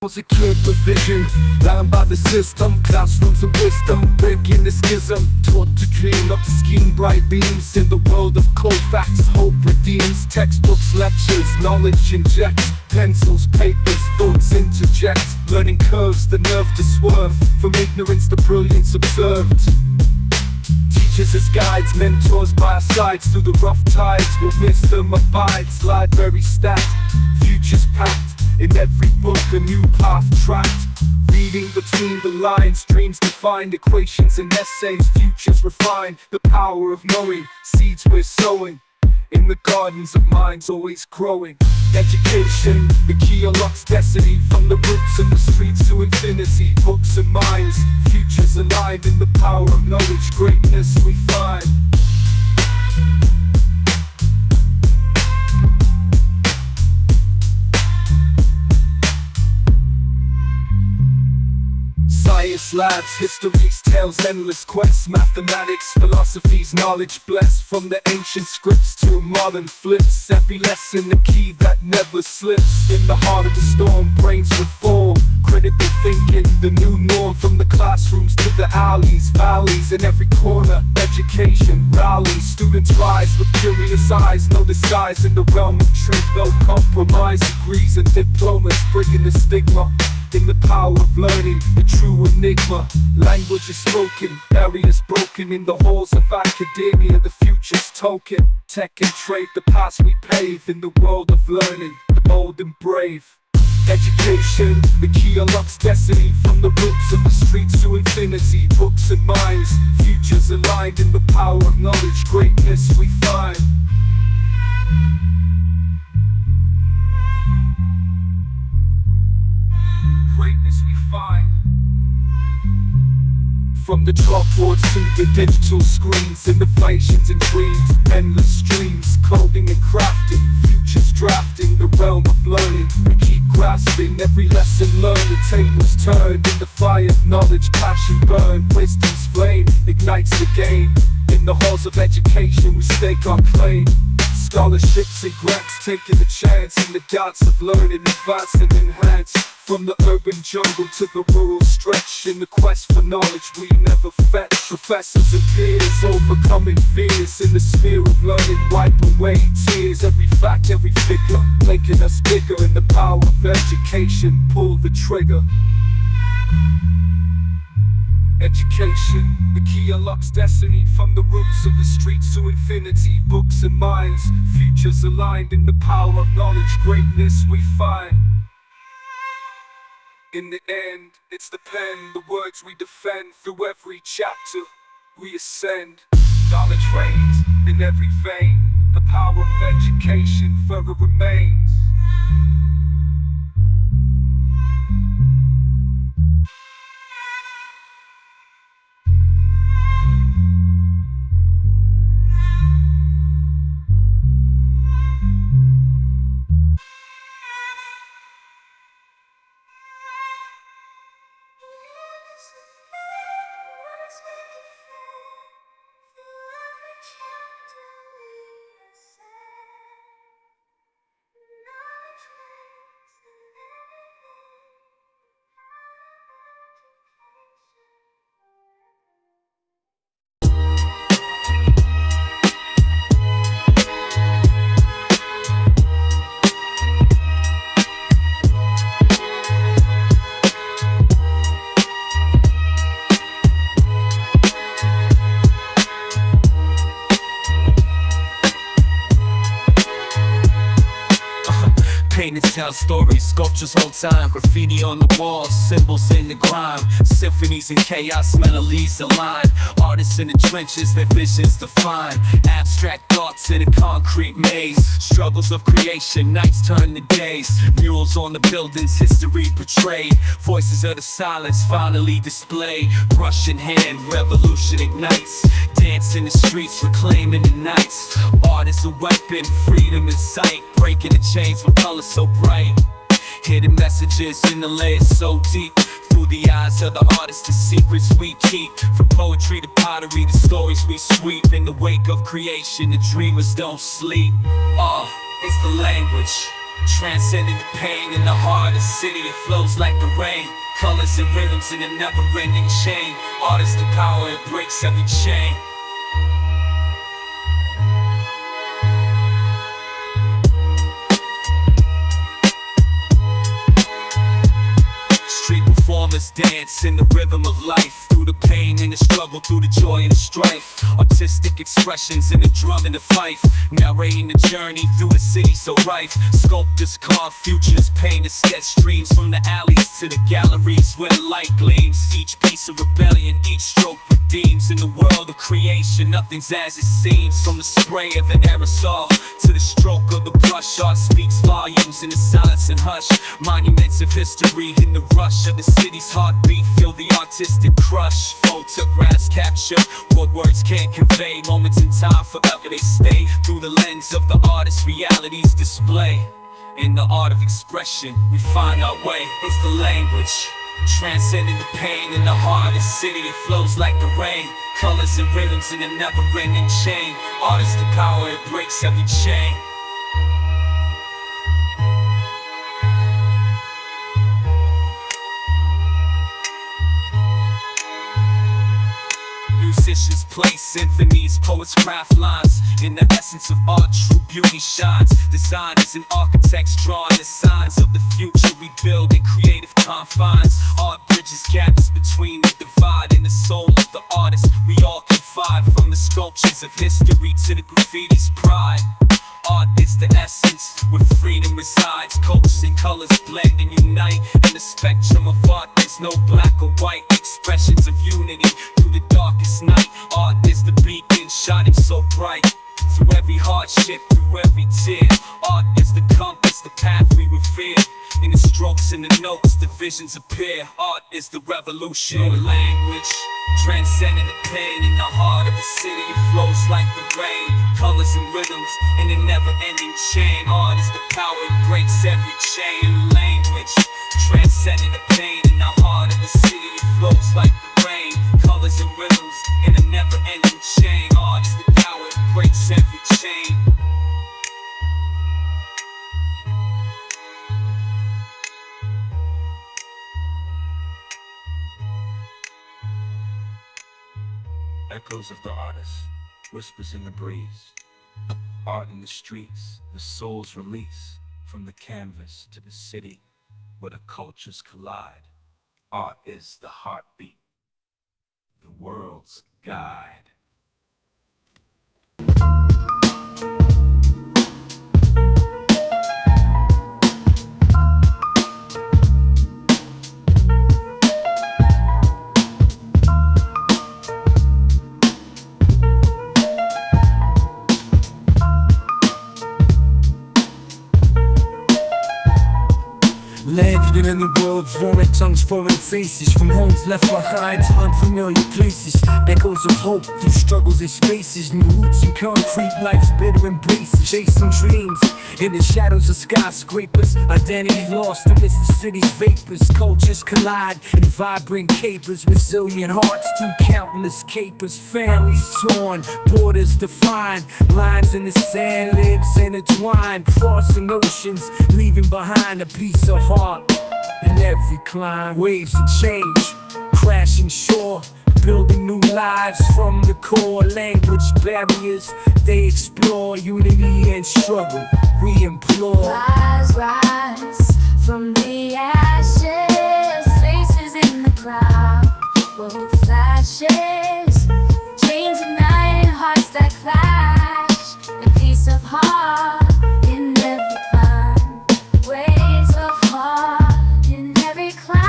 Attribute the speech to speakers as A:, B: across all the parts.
A: Was a kid with vision, bound by the system, classrooms of wisdom, breaking the schism, taught to dream up to scheme bright beams in the world of cold facts. Hope redeems, textbooks, lectures, knowledge injects, pencils, papers, thoughts interject, learning curves, the nerve to swerve, from ignorance to brilliance observed. Teachers as guides, mentors by our sides, through the rough tides where wisdom abides. Library stacked, futures packed, in every book a new path tracked. Reading between the lines, dreams defined, equations and essays, futures refined. The power of knowing, seeds we're sowing, in the gardens of minds always growing. Education, the key unlocks destiny, from the roots and the streets to infinity. Books and minds, futures aligned, in the power of knowledge, greatness we find. Science labs, history's tales, endless quests, mathematics, philosophy's knowledge blessed, from the ancient scripts to modern flips. Every lesson the key that never slips. In the heart of the storm, brains reform, critical thinking, the new norm. From the classrooms to the alleys, valleys, in every corner, education rallies. Students rise with curious eyes, no disguise in the realm of truth, no compromise. Degrees and diplomas, breaking the stigma, in the power of learning, the true enigma. Language is spoken, barriers broken, in the halls of academia, the future's token. Tech and trade, the paths we pave, in the world of learning, the bold and brave. Education, the key unlocks destiny, from the roots of the streets to infinity. Books and minds, futures aligned, in the power of knowledge, greatness we find. Greatness we find. From the chalkboards to the digital screens, innovations and dreams, endless streams, coding and crafting, futures drafting, the realm of learning. We keep grasping every lesson learned, the tables turned, in the fire of knowledge, passion burned, wisdom's flame ignites the game. In the halls of education we stake our claim. Scholarships and grants, taking a chance in the doubts of learning, advance and enhance. From the urban jungle to the rural stretch, in the quest for knowledge we never fetch. Professors and peers, overcoming fears, in the sphere of learning, wipe away tears. Every fact, every figure, making us bigger, in the power of education, pull the trigger. Education, the key unlocks destiny, from the roots of the streets to infinity. Books and minds, futures aligned, in the power of knowledge, greatness we find. In the end, it's the pen, the words we defend, through every chapter we ascend. Knowledge reigns in every vein, the power of education forever remains.
B: Paint and tell stories, sculptures hold time, graffiti on the walls, symbols in the grime, symphonies in chaos, melodies align, artists in the trenches, their visions define, abstract thoughts in a concrete maze, struggles of creation, nights turn to days, murals on the buildings, history portrayed, voices of the silence finally displayed, brush in hand, revolution ignites, dance in the streets, reclaiming the nights, art is a weapon, freedom in sight, breaking the chains with colors so bright. Hidden messages in the layers so deep. Through the eyes of the artists, the secrets we keep. From poetry to pottery, the stories we sweep. In the wake of creation, the dreamers don't sleep. It's the language, Transcending the pain in the heart of the city, it flows like the rain. Colors and rhythms in a never-ending chain. Art is the power, it breaks every chain. Street performers dance in the rhythm of life, through the pain and the struggle, through the joy and the strife. Artistic expressions in the drum and the fife, narrating the journey through the city so rife. Sculptors carve futures, paint and sketch dreams, from the alleys to the galleries where the light gleams. Each piece of rebellion, each stroke redeems. In the world of creation, nothing's as it seems. From the spray of an aerosol to the stroke of the brush, art speaks volumes in the silence and hush. Monuments of history in the rush of the city's heartbeat, feel the artistic crush. Photographs capture what words can't convey. Moments in time, forever they stay, through the lens of the artist's reality's display. In the art of expression, we find our way. It's the language, transcending the pain in the heart of the city. It flows like the rain, colors and rhythms in a never-ending chain. Art is the power, it breaks every chain. Musicians play symphonies, poets craft lines. In the essence of art, true beauty shines. Designers and architects drawing the signs of the future we build in creative confines. Art bridges gaps between the divide and the soul of the artist. We all confide, from the sculptures of history to the graffiti's pride. Art is the essence, where freedom resides. Cultures and colors blend and unite. In the spectrum of art, there's no black or white. Expressions of unity through the darkest night. Art is the beacon, shining so bright. Through every hardship, through every tear. Art is the compass, the path we revere. In the strokes and the notes, the visions appear. Art is the revolution. No language, transcending the pain in the heart of the city. It flows like the rain, colors and rhythms in a never-ending chain. Art is the power, it breaks every chain. Language, transcending the pain in the heart of the city. It flows like the rain, colors and rhythms in a never-ending chain. Art is the power, it breaks every chain.
A: Echoes of the artist, whispers in the breeze. Art in the streets, the soul's release. From the canvas to the city, where the cultures collide. Art is the heartbeat, the world's guide.
C: Landed in the world, foreign tongues, foreign faces. From homes left behind to unfamiliar places. Echoes of hope through struggles and spaces. New roots in concrete, life's bitter embraces. Chasing dreams in the shadows of skyscrapers. Identity lost amidst the city's vapors. Cultures collide in vibrant capers. Resilient hearts through countless capers. Families torn, borders defined. Lines in the sand, lives intertwined. Crossing oceans, leaving behind a piece of heart. In every climb, waves of change, crashing shore, building new lives from the core. Language barriers, they explore. Unity and struggle, we implore.
D: Rise from the ashes, faces in the crowd, world flashes, chains igniting hearts that clash. A piece of heart in every climb, waves of heart in every climb.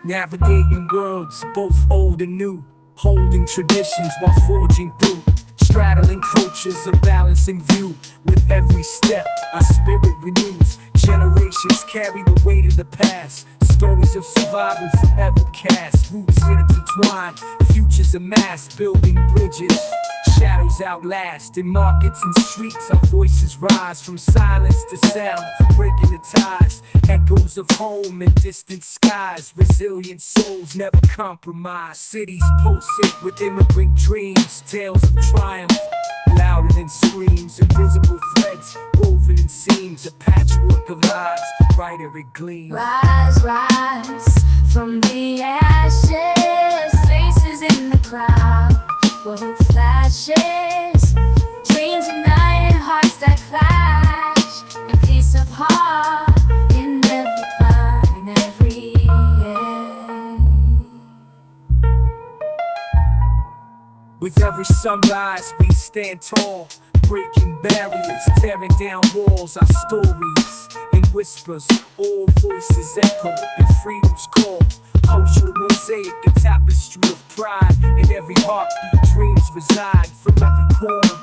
C: Navigating worlds, both old and new. Holding traditions while forging through. Straddling cultures, a balancing view. With every step, our spirit renews. Generations carry the weight of the past. Stories of survival forever cast. Roots intertwined, futures amassed. Building bridges, shadows outlast. In markets and streets, our voices rise. From silence to sound, breaking the ties. Echoes of home and distant skies. Resilient souls never compromise. Cities pulsate with immigrant dreams. Tales of triumph, louder than screams. Invisible threads woven darker lies, brighter it gleams.
D: Rise, rise from the ashes, faces in the crowd, world flashes, dreams ignite, hearts that clash, and peace of heart in every cloud, in every air.
C: With every sunrise we stand tall, breaking barriers, tearing down walls. Our stories in whispers, all voices echo in freedom's call. Cultural mosaic, a tapestry of pride. In every heartbeat dreams reside. From every corner,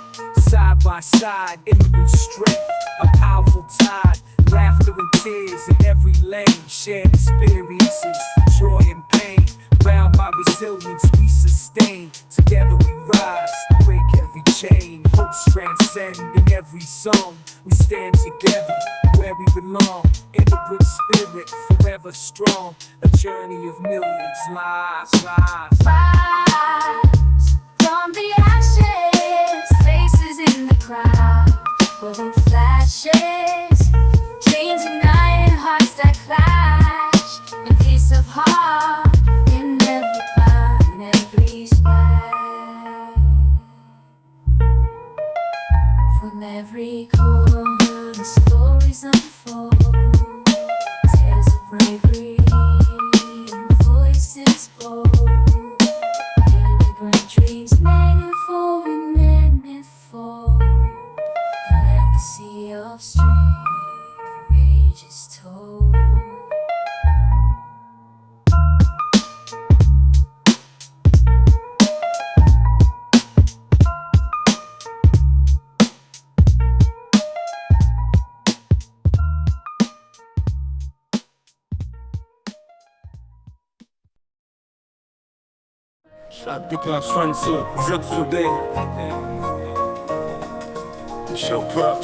C: side by side, immigrant strength, a powerful tide. Laughter and tears in every lane, shared experiences, joy and pain. Bound by resilience we sustain. Together we rise, break every chain. Hopes transcend in every song. We stand together where we belong. Immigrant spirit forever strong. A journey of millions lives.
D: Rise from the ashes, faces in the crowd, world flashes, dreams ignite, hearts that clash, and peace of heart in every cloud, in every sky. From every corner, the stories unfold, tales of bravery and voices bold. Immigrant dreams meaningful and manifold. The legacy of strength, ages told.
C: Chaque déclenchement de jeu de soudé. Show pop.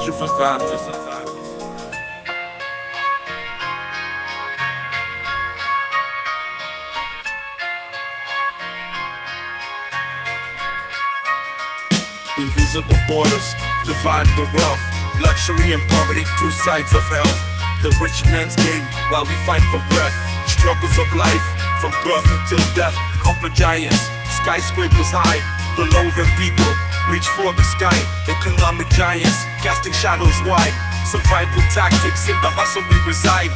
C: Je fais ça, c'est ça. Invisible borders divide the wealth, luxury and poverty, two sides of health. The rich man's game while we fight for breath. Struggles of life, from birth until death. Copper giants, skyscrapers high. Below them people, reach for the sky. Economic giants, casting shadows wide. Survival tactics, in the hustle we reside.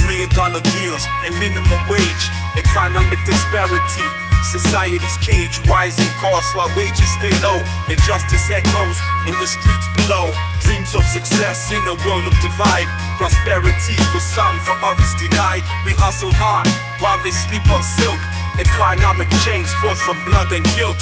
C: $1,000,000 deals and minimum wage. Economic disparity, society's cage. Rising costs while wages stay low. Injustice echoes in the streets below. Dreams of success in a world of divide. Prosperity for some, for others denied. We hustle hard while they sleep on silk. Economic change forth from blood and guilt.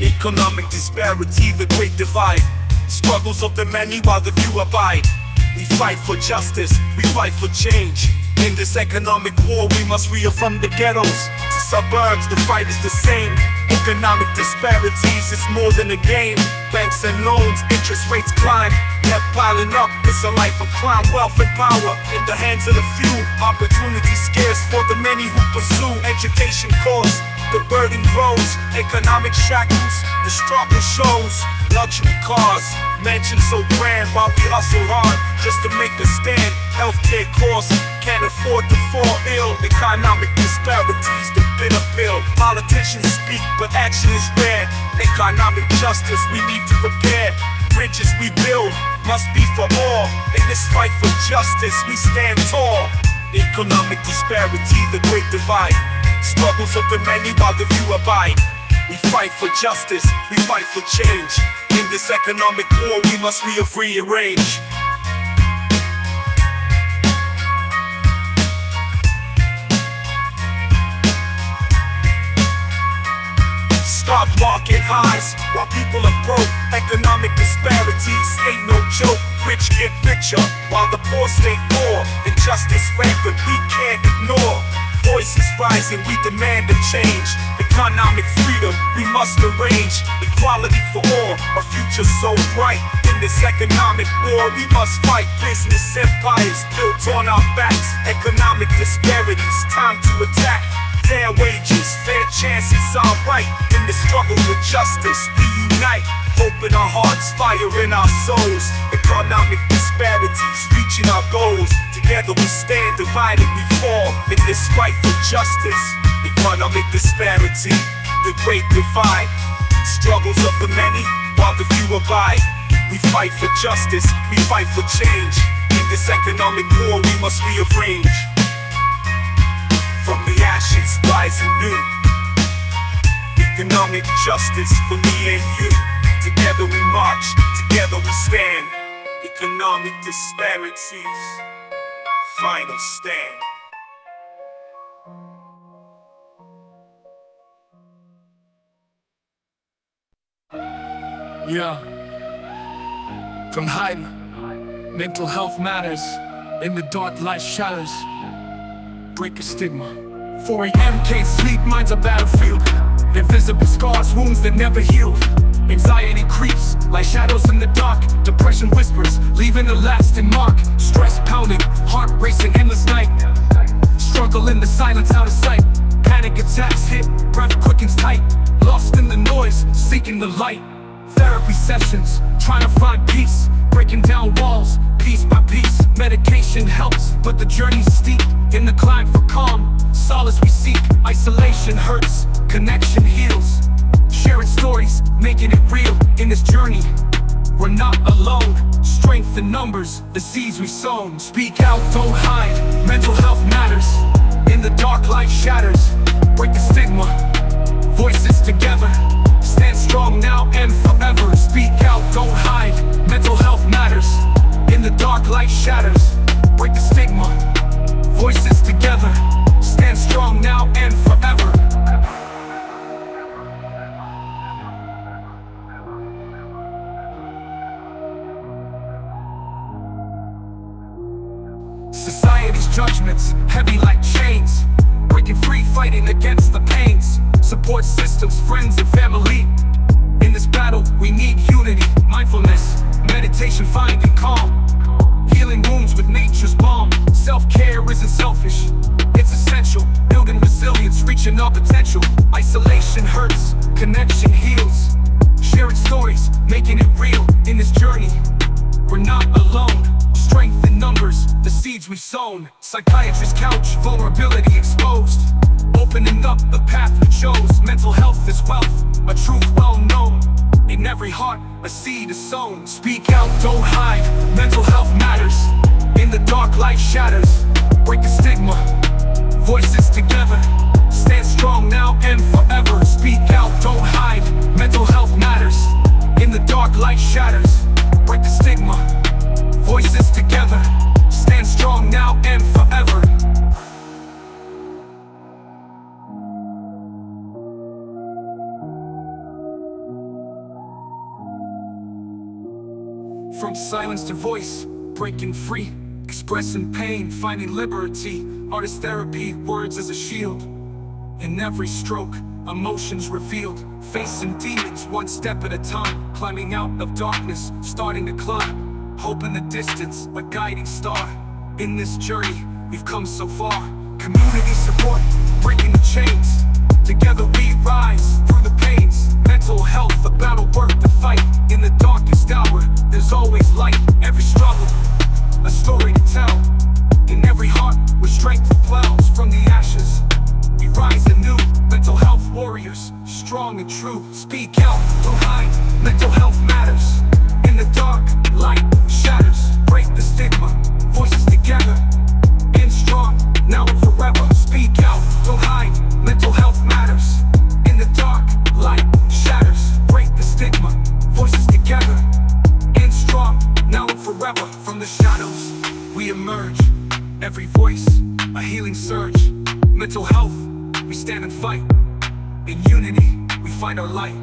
C: Economic disparity, the great divide. Struggles of the many while the few abide. We fight for justice, we fight for change. In this economic war we must reaffirm the ghettos. To suburbs the fight is the same. Economic disparities is more than a game. Banks and loans, interest rates climb. Debt piling up, it's a life of crime. Wealth and power in the hands of the few. Opportunity scarce for the many who pursue. Education costs, the burden grows. Economic shackles, the struggle shows. Luxury cars, mansions so grand while we hustle hard just to make a stand. Healthcare costs, can't afford to fall ill. Economic disparities, the bitter pill. Politicians speak, but action is rare. Economic justice, we need to repair. Bridges we build must be for all. In this fight for justice, we stand tall. Economic disparity, the great divide. Struggles of the many while the few abide. We fight for justice, we fight for change. In this economic war, we must rearrange. Stock market highs while people are broke. Economic disparities ain't no joke. Rich get richer while the poor stay poor. Injustice rampant, we can't ignore. Voices rising, we demand a change. Economic freedom, we must arrange. Equality for all, a future so bright. In this economic war, we must fight. Business empires built on our backs. Economic disparities, time to attack.
A: fair wages, fair chances are right. In the struggle for justice, we unite. Hope in our hearts, fire in our souls. Economic disparities, reaching our goals. Together we stand, divided we fall. In this fight for justice, economic disparity, the great divide. Struggles of the many, while the few abide. We fight for justice, we fight for change. In this economic war we must rearrange. From the ashes, rising new. Economic justice for me and you. Together we march, together we stand. Economic disparities, final stand.
C: Yeah. From hiding, mental health matters. In the dark light shadows, break a stigma. 4 a.m. can't sleep, mind's a battlefield. Invisible scars, wounds that never heal. Anxiety creeps like shadows in the dark. Depression whispers, leaving a lasting mark. Stress pounding, heart racing, endless night. Struggle in the silence, out of sight. Panic attacks hit, breath quickens tight. Lost in the noise, seeking the light. Therapy sessions, trying to find peace. Breaking down walls, piece by piece. Medication helps, but the journey's steep. In the climb for calm, solace we seek. Isolation hurts, connection heals. Sharing stories, making it real. In this journey, we're not alone. Strength in numbers, the seeds we sown. Speak out, don't hide, mental health matters. In the dark light shatters, break the stigma. Voices together, stand strong now and forever. Speak out, don't hide, mental health matters. In the dark light shatters, break the stigma. Voices together, stand strong now and forever. Society's judgments, heavy like chains. Breaking free, fighting against the pains. Support systems, friends and family. In this battle, we need unity, mindfulness, meditation, finding calm. Healing wounds with nature's balm. Self-care isn't selfish, it's essential. Building resilience, reaching our potential. Isolation hurts, connection heals. Sharing stories, making it real. In this journey, we're not alone. Strength in numbers, the seeds we've sown. Psychiatrist's couch, vulnerability exposed. Opening up the path we chose. Mental health is wealth, a truth well known. In every heart, a seed is sown. Speak out, don't hide, mental health matters. In the dark light shatters, break the stigma. Voices together, stand strong now and forever. Speak out, don't hide, mental health matters. In the dark light shatters, break the stigma. Voices together, stand strong now and forever. From silence to voice, breaking free. Expressing pain, finding liberty. Artist therapy, words as a shield. In every stroke, emotions revealed. Facing demons one step at a time. Climbing out of darkness, starting to climb. Hope in the distance, a guiding star. In this journey, we've come so far. Community support, breaking the chains. Together we rise through the pains. Mental health, a battle worth the fight. In the darkest hour, there's always light. Every struggle, a story to tell. In every heart, with strength plows from the ashes. We rise anew, mental health warriors, strong and true. Speak out, don't hide, mental health matters. In the dark, light shatters, break the stigma. Voices together, in strong, now and forever. Speak out, don't hide, mental health matters. In the dark, light shatters, break the stigma. Voices together, in strong, now and forever. From the shadows, we emerge. Every voice, a healing surge. Mental health, we stand and fight. In unity, we find our light.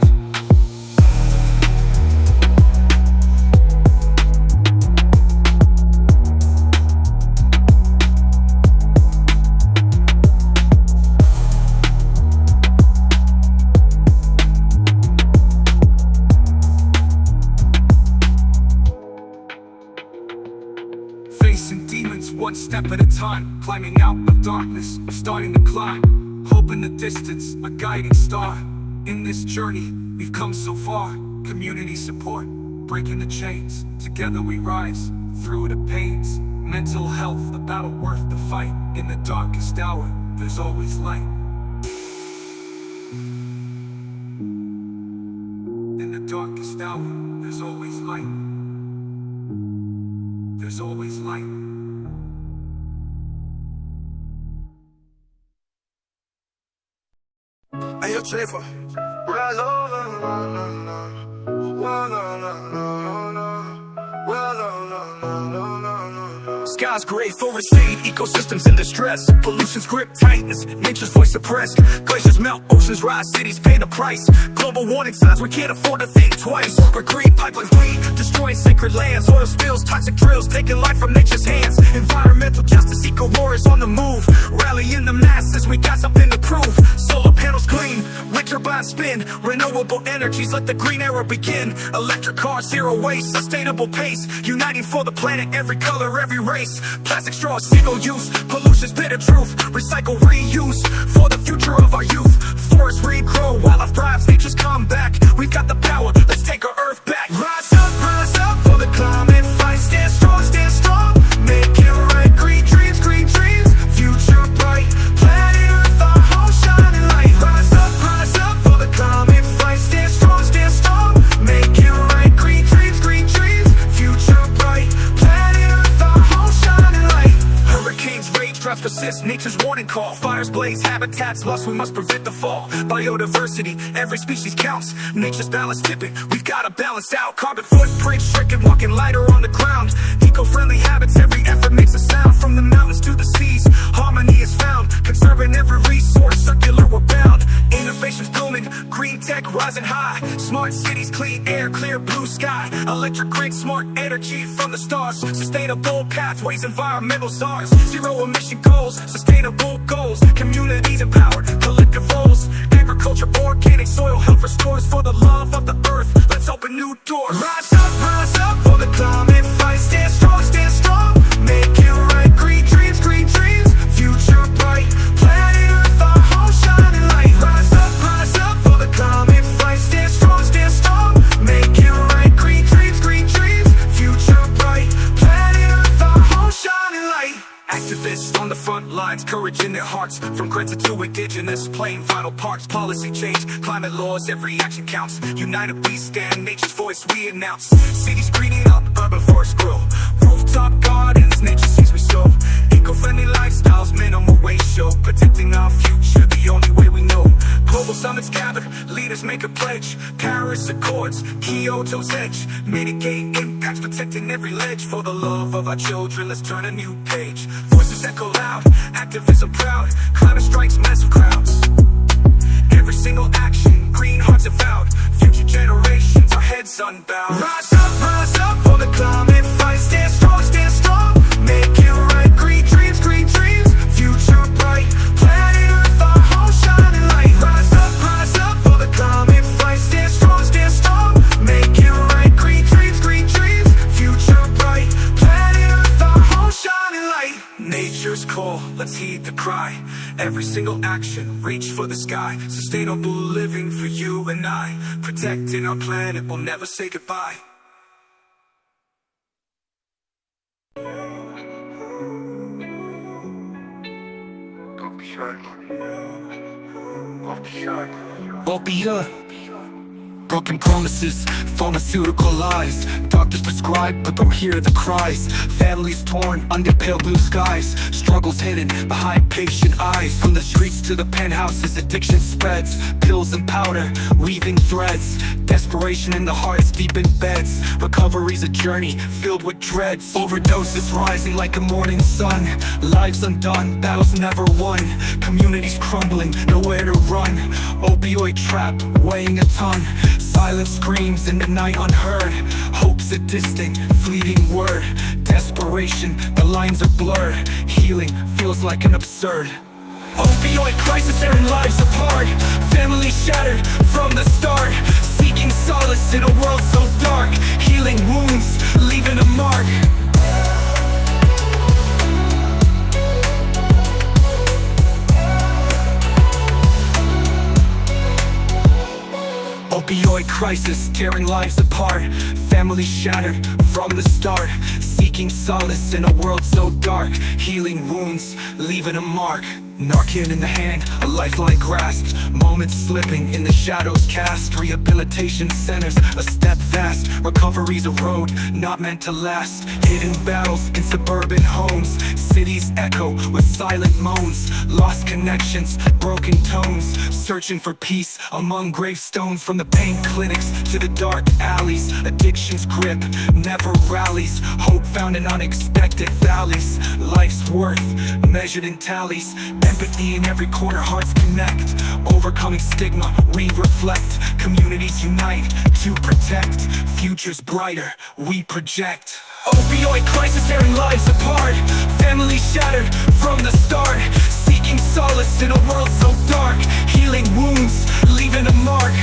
C: Facing demons one step at a time. Climbing out of darkness, starting to climb. Hope
A: hope in the distance, a guiding star. In this journey, we've come so far. Community support, breaking the chains. Together we rise, through the pains. Mental health, a battle worth the fight. In the darkest hour, there's always light. In the darkest hour, there's always light. There's always light.
E: Hey, yo, Chafer. Well, Skies gray, forests fade, ecosystems in distress. Pollution's grip tightens, nature's voice suppressed. Glaciers melt, oceans rise, cities pay the price. Global warning signs, we can't afford to think twice. Corporate greed, pipelines bleed, destroying sacred lands. Oil spills, toxic drills, taking life from nature's hands. Environmental justice, eco warriors on the move. Rallying the masses, we got something to prove. Solar panels clean, wind turbines spin. Renewable energies, let the green era begin. Electric cars, zero waste, sustainable pace. Uniting for the planet, every color, every race. Plastic straws, single use, pollution's bitter truth. Recycle, reuse, for the future of our youth. Forests regrow, wildlife thrives, nature's come back. We've got the power, let's take our earth back. Rise up for the climate fight. Stand strong, make it right. Green dreams, future bright. Planet Earth, our home shining light. Rise up for the climate fight. Stand strong, make it right. Green dreams, future bright. Planet Earth, our home shining light. Hurricanes rage, droughts persist, nature's warning call. Fires blaze, habitats lost, we must prevent the fall. Biodiversity, every species counts. Nature's balance tipping, we've gotta balance out. Carbon footprint shrinking, walking lighter on the ground. Eco-friendly habits, every effort makes a sound. From the mountains to the seas, harmony is found. Conserving every resource, circular we're bound. Innovation's booming, green tech rising high. Smart cities, clean air, clear blue sky. Electric grid, smart energy from the stars. Sustainable pathways, environmental czars. Zero emission goals, sustainable goals. Communities empowered, collective roles. Agriculture, organic soil, health restores. For the love of the earth, let's open new doors. Rise up for the climate fight. Stand strong, make it right. Green dreams, future bright. Planet Earth, our home shining light. Rise up for the climate fight. Stand strong, make it right. Green dreams, future bright. Planet Earth, our home shining light. Activists on the front lines, courage in their hearts. From Greta to indigenous, playing vital parts. Policy change, climate laws, every action counts. United we stand, nature's voice we announce. Cities greening up, urban forests grow. Rooftop gardens, nature sees we sow. Eco-friendly lifestyles, minimal waste show. Protecting our future, the only way we know. Global summits gather, leaders make a pledge. Paris Accords, Kyoto's edge. Mitigate impacts, protecting every ledge. For the love of our children, let's turn a new page. Voices echo loud, activism proud. Climate strikes massive crowds. Every single action, green hearts avowed. Future generations, our heads unbowed. Rise up for the climate fight. Stand strong, make it right. Green dreams, future bright. Planet Earth, our home shining light. Rise up for the climate fight. Stand strong, make it right. Green dreams, future bright. Planet Earth, our home shining light. Nature's call, let's heed the cry. Every single action, reach for the sky. Sustainable living for you and I. Protecting our planet, we'll never say goodbye.
B: Opia, broken promises, pharmaceutical lies. Doctors prescribe, but don't hear the cries. Families torn under pale blue skies. Struggles hidden behind patient eyes. From the streets to the penthouses, addiction spreads. Pills and powder, weaving threads. Desperation in the hearts, deep in beds. Recovery's a journey filled with dreads. Overdoses rising like the morning sun. Lives undone, battles never won. Communities crumbling, nowhere to run. Opioid trap, weighing a ton. Silent screams in the night unheard. Hope's a distant, fleeting word. Desperation, the lines are blurred. Healing feels like an absurd. Opioid crisis tearing lives apart. Families shattered from the start. Seeking solace in a world so dark. Healing wounds, leaving a mark.
A: crisis, tearing lives apart. Families shattered from the start, seeking solace in a world so dark. Healing wounds, leaving a mark. Narcan in the hand, a lifeline grasped. Moments slipping in the shadows cast. Rehabilitation centers, a step fast. Recovery's a road, not meant to last. Hidden battles in suburban homes. Cities echo with silent moans. Lost connections, broken tones. Searching for peace among gravestones. From the pain clinics to the dark alleys. Addiction's grip never rallies. Hope found in unexpected valleys. Life's worth measured in tallies. Empathy in every corner, hearts connect. Overcoming stigma, we reflect. Communities unite to protect. Futures brighter, we project. Opioid crisis tearing lives apart. Families shattered from the start, seeking solace in a world so dark. Healing wounds, leaving a mark.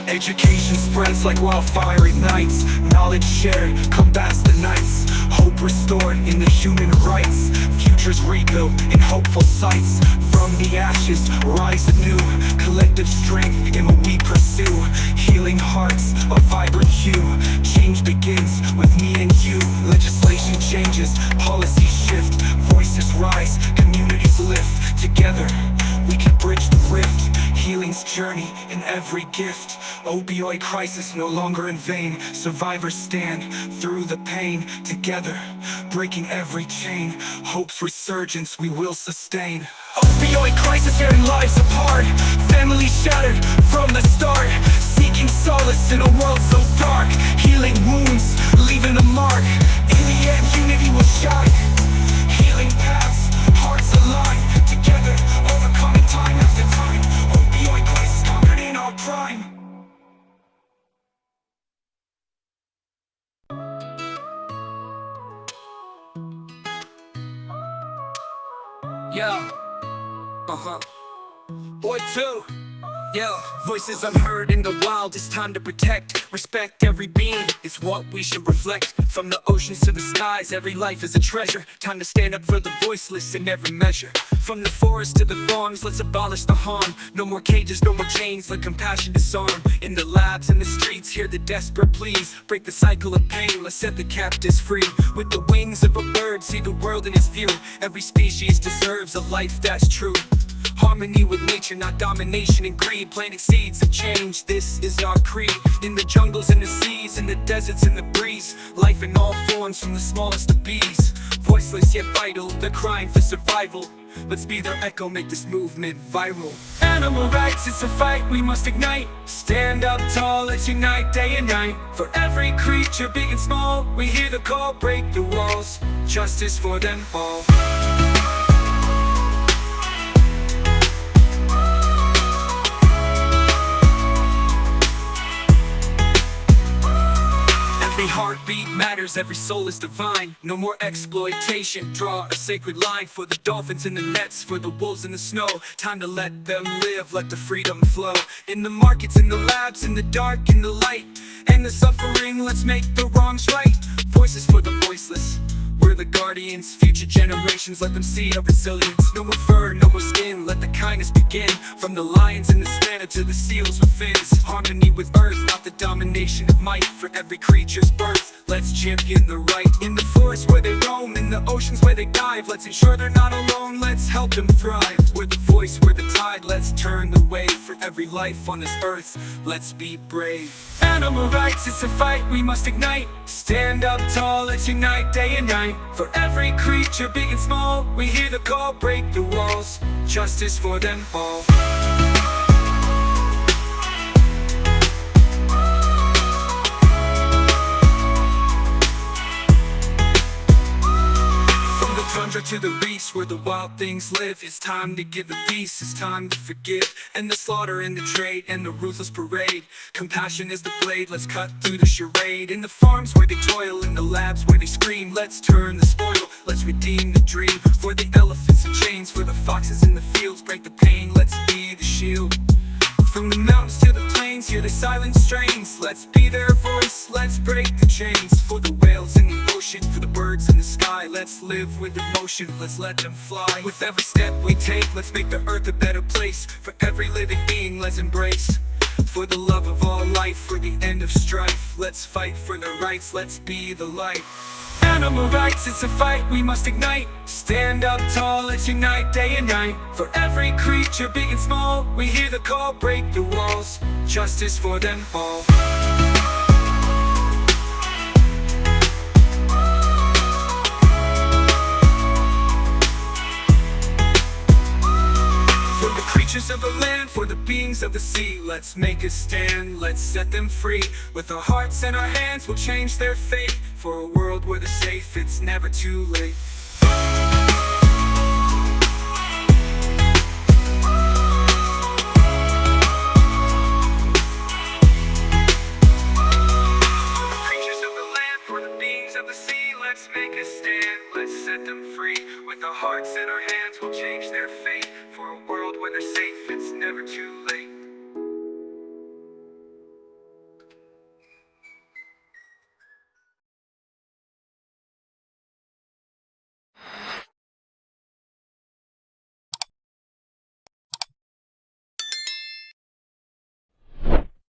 A: Education spreads like wildfire ignites. Knowledge shared combats the nights. Hope restored in the human rights. Futures rebuilt in hopeful sights. From the ashes rise anew. Collective strength in what we pursue. Healing hearts, a vibrant hue. Change begins with me and you. Legislation changes, policies shift. Voices rise, communities lift. Together we can bridge the rift. Healing's journey in every gift. Opioid crisis no longer in vain. Survivors stand through the pain. Together, breaking every chain. Hope's resurgence we will sustain. Opioid crisis tearing lives apart. Families shattered from the start, seeking solace in a world so dark. Healing wounds, leaving a mark. In the end, unity will shine. Healing paths, hearts align. Together, overcoming time after time. Opioid crisis conquered in our prime.
B: Yeah. Boy 2. Yeah, voices unheard in the wild, it's time to protect. Respect every being, it's what we should reflect. From the oceans to the skies, every life is a treasure. Time to stand up for the voiceless in every measure. From the forest to the farms, let's abolish the harm. No more cages, no more chains, let compassion disarm. In the labs, in the streets, hear the desperate pleas. Break the cycle of pain, let's set the captives free. With the wings of a bird, see the world in its view. Every species deserves a life that's true. Harmony with nature, not domination and greed. Planting seeds of change, this is our creed. In the jungles, in the seas, in the deserts, in the breeze. Life in all forms, from the smallest of bees. Voiceless yet vital, they're crying for survival. Let's be their echo, make this movement viral. Animal rights, it's a fight we must ignite. Stand up tall, let's unite day and night. For every creature, big and small, we hear the call, break the walls. Justice for them all. Every heartbeat matters, every soul is divine. No more exploitation, draw a sacred line. For the dolphins in the nets, for the wolves in the snow. Time to let them live, let the freedom flow. In the markets, in the labs, in the dark, in the light. And the suffering, let's make the wrongs right. Voices for the voiceless, we're the guardians. Future generations, let them see our resilience. No more fur, no more skin, let the kindness begin. From the lions in the savannah to the seals with fins. Harmony with earth, not the domination of might. For every creature's birth, let's champion the right. In the forest where they roam, in the oceans where they dive, let's ensure they're not alone, let's help them thrive. We're the voice, we're the tide, let's turn the wave. For every life on this earth, let's be brave. Animal rights, it's a fight we must ignite. Stand up tall, let's unite day and night. For every creature, big and small, we hear the call, break the walls. Justice for them all. Tundra to the reefs where the wild things live. It's time to give the peace, it's time to forgive. And the slaughter and the trade and the ruthless parade. Compassion is the blade, let's cut through the charade. In the farms where they toil, in the labs where they scream, let's turn the spoil, let's redeem the dream. For the elephants in chains, for the foxes in the fields, break the pain, let's be the shield.
A: From the mountains to the plains, hear the silent strains. Let's be their voice, let's break the chains. For the whales in the ocean, for the birds in the sky, let's live with emotion, let's let them fly. With every step we take, let's make the earth a better place. For every living being, let's embrace. For the love of all life, for the end of strife, let's fight for the rights, let's be the light. Animal rights, it's a fight we must ignite. Stand up tall, let's unite day and night. For every creature big and small, we hear the call, break the walls, justice for them all. For the creatures of the land, for the beings of the sea, let's make a stand, let's set them free. With our hearts and our hands, we'll change their fate. For a world where they're safe, it's never too late. Creatures of the land, for the beings of the sea, let's make a stand, let's set them free. With our hearts and our hands, we'll change their fate. For a world where they're safe, it's never too late.